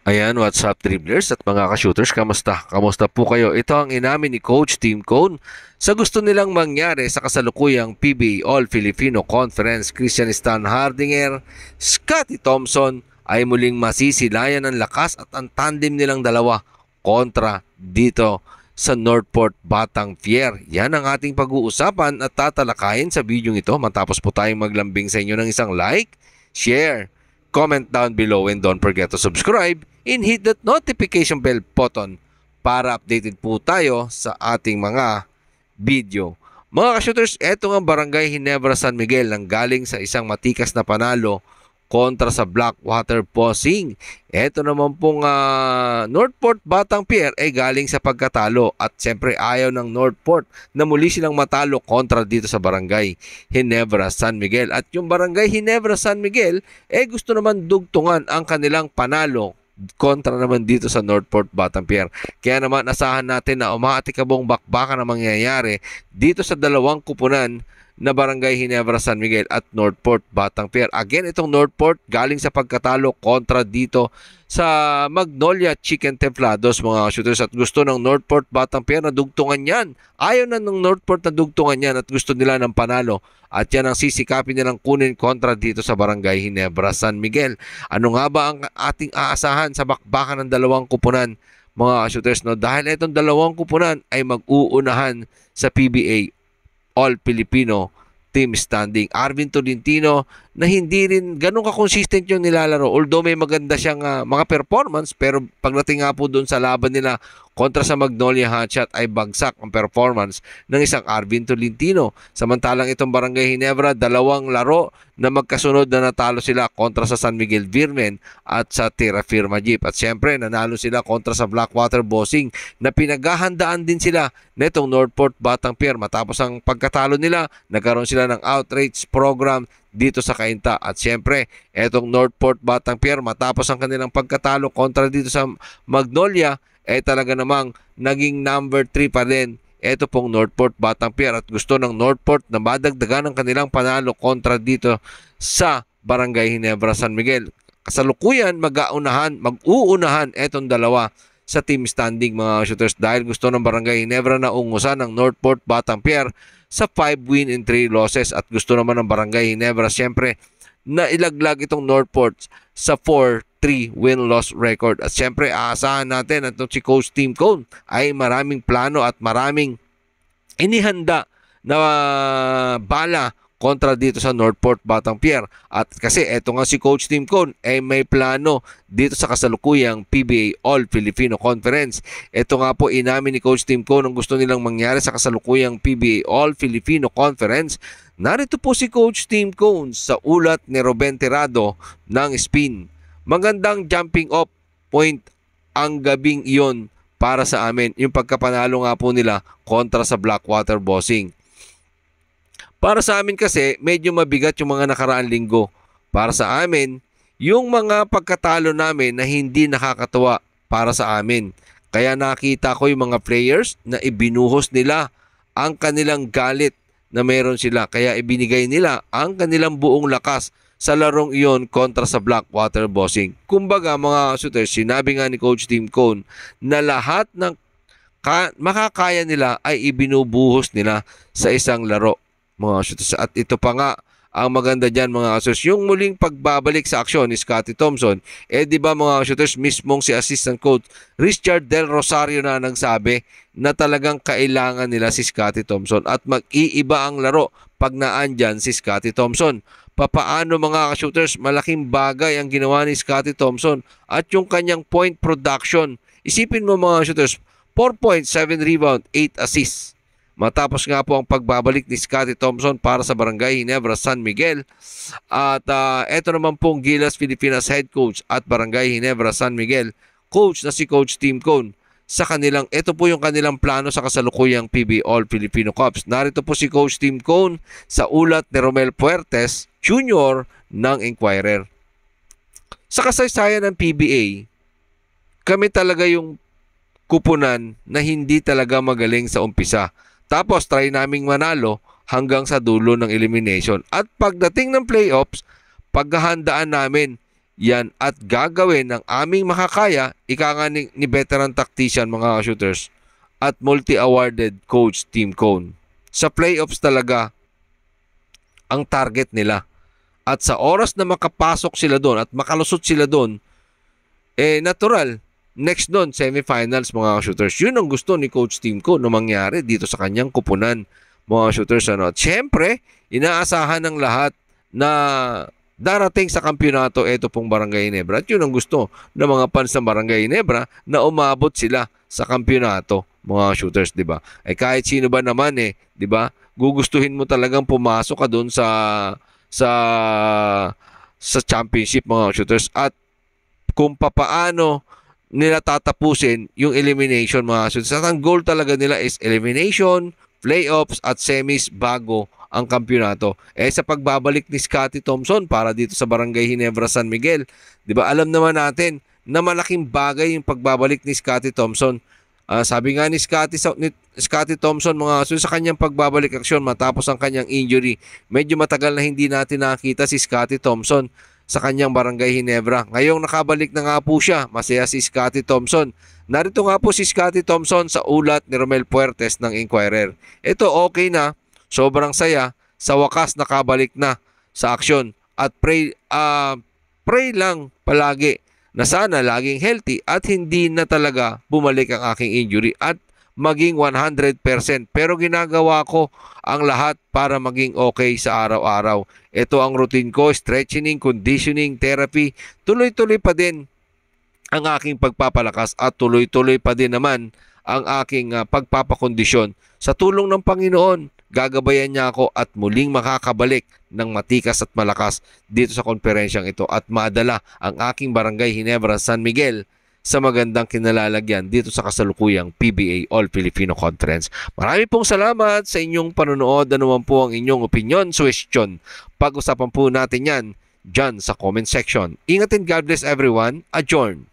Ayan, what's up dribblers at mga ka-shooters, kamusta? Kamusta po kayo? Ito ang inamin ni Coach Tim Cone sa gusto nilang mangyari sa kasalukuyang PBA All-Filipino Conference. Christian Stan Hardinger, Scotty Thompson ay muling masisilayan ng lakas at ang tandem nilang dalawa kontra dito sa Northport Batang Pier. Yan ang ating pag-uusapan at tatalakayin sa video ito matapos po tayong maglambing sa inyo ng isang like, share, comment down below, and don't forget to subscribe and hit that notification bell button para updated po tayo sa ating mga video. Mga ka-shooters, eto nga Barangay Ginebra San Miguel nang galing sa isang matikas na panalo kontra sa Blackwater Bossing. Ito naman pong Northport Batang Pier ay galing sa pagkatalo at siyempre ayaw ng Northport na muli silang matalo kontra dito sa Barangay Ginebra San Miguel. At yung Barangay Ginebra San Miguel ay gusto naman dugtungan ang kanilang panalo kontra naman dito sa Northport Batang Pier. Kaya naman asahan natin na umaatikabong bakbakan na mangyayari dito sa dalawang kupunan na Barangay Ginebra San Miguel at Northport Batang Pier. Again, itong Northport galing sa pagkatalo kontra dito sa Magnolia Chicken Templados, mga shooters, at gusto ng Northport Batang Pier na dugtungan yan. Ayaw na ng Northport na dugtungan yan at gusto nila ng panalo. At yan ang sisikapin nilang kunin kontra dito sa Barangay Ginebra San Miguel. Ano nga ba ang ating aasahan sa bakbakan ng dalawang kupunan, mga shooters? No? Dahil itong dalawang kupunan ay mag-uunahan sa PBA All-Filipino team standing. Arvin Tolentino na hindi rin ganun ka-consistent yung nilalaro. Although may maganda siyang mga performance, pero pagdating nga po doon sa laban nila kontra sa Magnolia Hotshot ay bagsak ang performance ng isang Arvin Tolentino. Samantalang itong Barangay Ginebra, dalawang laro na magkasunod na natalo sila kontra sa San Miguel Virmen at sa Terra Firma Jeep. At siyempre, nanalo sila kontra sa Blackwater Bossing na pinaghahandaan din sila netong Northport Batang Pier. Matapos ang pagkatalo nila, nagkaroon sila ng outreach program dito sa Cainta. At siyempre, etong Northport Batang Pier, matapos ang kanilang pagkatalo kontra dito sa Magnolia, talaga namang naging number 3 pa din ito pong Northport Batang Pier at gusto ng Northport na madagdagan ang kanilang panalo kontra dito sa Barangay Ginebra San Miguel. Kasalukuyan mag-uunahan itong dalawa sa team standing, mga shooters, dahil gusto ng Barangay Ginebra na ungusan ng Northport Batang Pier sa 5 win and 3 losses at gusto naman ng Barangay Ginebra siyempre na ilaglag itong Northport sa 4-3 win-loss record. At siyempre, aasahan natin at si Coach Tim Cone ay maraming plano at maraming inihanda na bala kontra dito sa Northport Batang Pier. At kasi eto nga si Coach Tim Cone ay may plano dito sa kasalukuyang PBA All-Filipino Conference. Ito nga po inamin ni Coach Tim Cone ang gusto nilang mangyari sa kasalukuyang PBA All-Filipino Conference. Narito po si Coach Tim Cone sa ulat ni Ruben Tirado ng Spin. Magandang jumping off point ang gabing iyon para sa amin, yung pagkapanalo nga po nila kontra sa Blackwater Bossing. Para sa amin kasi, medyo mabigat yung mga nakaraang linggo. Para sa amin, yung mga pagkatalo namin na hindi nakakatuwa para sa amin. Kaya nakita ko yung mga players na ibinuhos nila ang kanilang galit na meron sila. Kaya ibinigay nila ang kanilang buong lakas sa larong iyon kontra sa Blackwater Bossing. Kumbaga mga shooters, sinabi nga ni Coach Tim Cone na lahat ng makakaya nila ay ibinubuhos nila sa isang laro, mga shooters. At ito pa nga ang maganda dyan, mga shooters, yung muling pagbabalik sa aksyon ni Scotty Thompson. Di ba mga shooters, mismong si assistant coach Richard Del Rosario na nagsabi na talagang kailangan nila si Scotty Thompson at mag-iiba ang laro pag naandyan si Scotty Thompson. Papaano mga ka-shooters, malaking bagay ang ginawa ni Scotty Thompson at yung kanyang point production. Isipin mo mga shooters, 4 points, 7 rebound, 8 assists. Matapos nga po ang pagbabalik ni Scotty Thompson para sa Barangay Ginebra San Miguel. At eto naman pong Gilas Pilipinas head coach at Barangay Ginebra San Miguel coach na si Coach Tim Cone. Ito po yung kanilang plano sa kasalukuyang PBA All-Filipino Cups. Narito po si Coach Tim Cone sa ulat ni Romel Puertes Jr. ng Inquirer. Sa kasaysayan ng PBA, kami talaga yung kupunan na hindi talaga magaling sa umpisa. Tapos try naming manalo hanggang sa dulo ng elimination. At pagdating ng playoffs, paghahandaan namin yan at gagawin ng aming makakaya, ika nga ni veteran tactician mga ka-shooters at multi-awarded coach Team Cone. Sa playoffs talaga ang target nila. At sa oras na makapasok sila doon at makalusot sila doon, natural, next doon, semifinals mga shooters. Yun ang gusto ni Coach Team Cone na mangyari dito sa kanyang kupunan mga shooters. At syempre, inaasahan ng lahat na darating sa kampyonato ito pong Barangay Ginebra. At yun ang gusto ng mga fans ng Barangay Ginebra na umabot sila sa kampyonato mga shooters, 'di ba? Kahit sino ba naman 'di ba? Gugustuhin mo talagang pumasok ka doon sa championship mga shooters at kung papaano nila tatapusin yung elimination mga shooters. At ang goal talaga nila is elimination, playoffs at semis bago ang kampyonato. Sa pagbabalik ni Scottie Thompson para dito sa Barangay Ginebra San Miguel, 'di ba? Alam naman natin na malaking bagay yung pagbabalik ni Scottie Thompson. Sabi nga ni Scottie Thompson mga sa kanyang pagbabalik aksyon matapos ang kanyang injury, medyo matagal na hindi natin nakita si Scottie Thompson sa kanyang Barangay Ginebra. Ngayong nakabalik na nga po siya, masaya si Scottie Thompson. Narito nga po si Scottie Thompson sa ulat ni Romel Puertes ng Inquirer. Ito okay na, sobrang saya, sa wakas nakabalik na sa aksyon at pray lang palagi na sana laging healthy at hindi na talaga bumalik ang aking injury at maging 100%. Pero ginagawa ko ang lahat para maging okay sa araw-araw. Ito ang routine ko, stretching, conditioning, therapy. Tuloy-tuloy pa din ang aking pagpapalakas at tuloy-tuloy pa din naman ang aking pagpapakondisyon. Sa tulong ng Panginoon, gagabayan niya ako at muling makakabalik ng matikas at malakas dito sa konferensyang ito at madala ang aking Barangay Ginebra San Miguel sa magandang kinalalagyan dito sa kasalukuyang PBA All Filipino Conference. Marami pong salamat sa inyong panonood. Ano man po ang inyong opinion, question. Pag-usapan po natin yan dyan sa comment section. Ingatin, God bless everyone. Adjourn.